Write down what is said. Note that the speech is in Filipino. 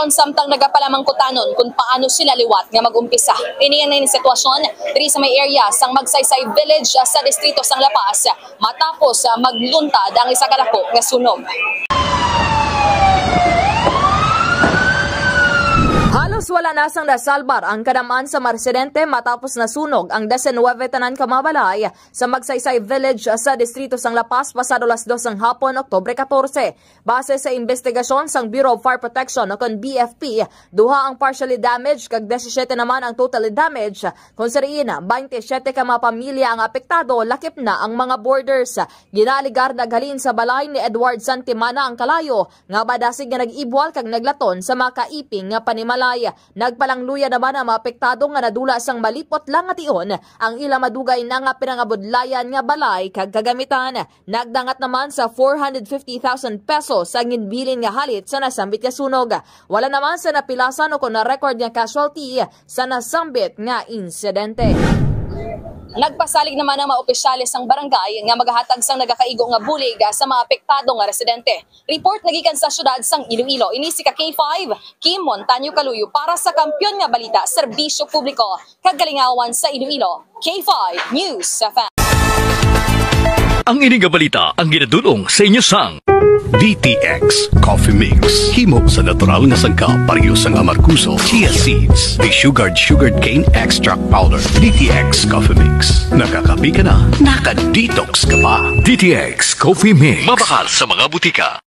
karon samtang nagapalamang kutanon kung paano sila liwat nga mag-umpisa. Iniyan na yung sitwasyon diri sa may area sang Magsaysay Village sa distrito sang La Paz matapos magluntad ang isa ka dako nga sunog. Halos wala na sang nasalbar ang kadamaan sa residente matapos nasunog ang 19 tanan ka mga balay sa Magsaysay Village sa distrito sang La Paz pasado las 2 ng hapon, Oktubre 14. Base sa investigasyon sang Bureau of Fire Protection o kon BFP, duha ang partially damaged kag 17 naman ang totally damaged. Kung sariin, 27 ka mga pamilya ang apektado, lakip na ang mga borders. Ginaligar naghalin sa balay ni Edward Santimana ang kalayo nga badasig nga nag-ibwal kag naglaton sa mga kaiping nga panimalay. Nagpalangluya naman ang mga apektado nga nadula sang malipot lang at iyon ang ila madugay na nga pinangabudlayan nga balay kag kagamitan. Nagdangat naman sa 450,000 pesos ang inbilin nga halit sa nasambit nga sunog. Wala naman sa napilasan o kung na-record nga casualty sa nasambit nga insidente. Nagpasalig naman ang mga opisyalis ng barangay nga maghahatag sang nagakaigo nga bulig sa mga apektado nga residente. Report nagikan sa syudad sang Iloilo. Ini si K5, Kim Montaño Caluyo para sa Kampiyon nga Balita, Serbisyo Publiko, kagalingawan sa Iloilo. K5 News FM. Ang ining nga balita ang ginadulong sa inyo sang DTX Coffee Mix. Himo sa natural nga sangka pareho sang amarkuso, chia seeds, sugared cane extract powder. DTX Coffee Mix. Nakakapi ka na, naka-detox ka pa. DTX Coffee Mix. Mabakal sa mga butika.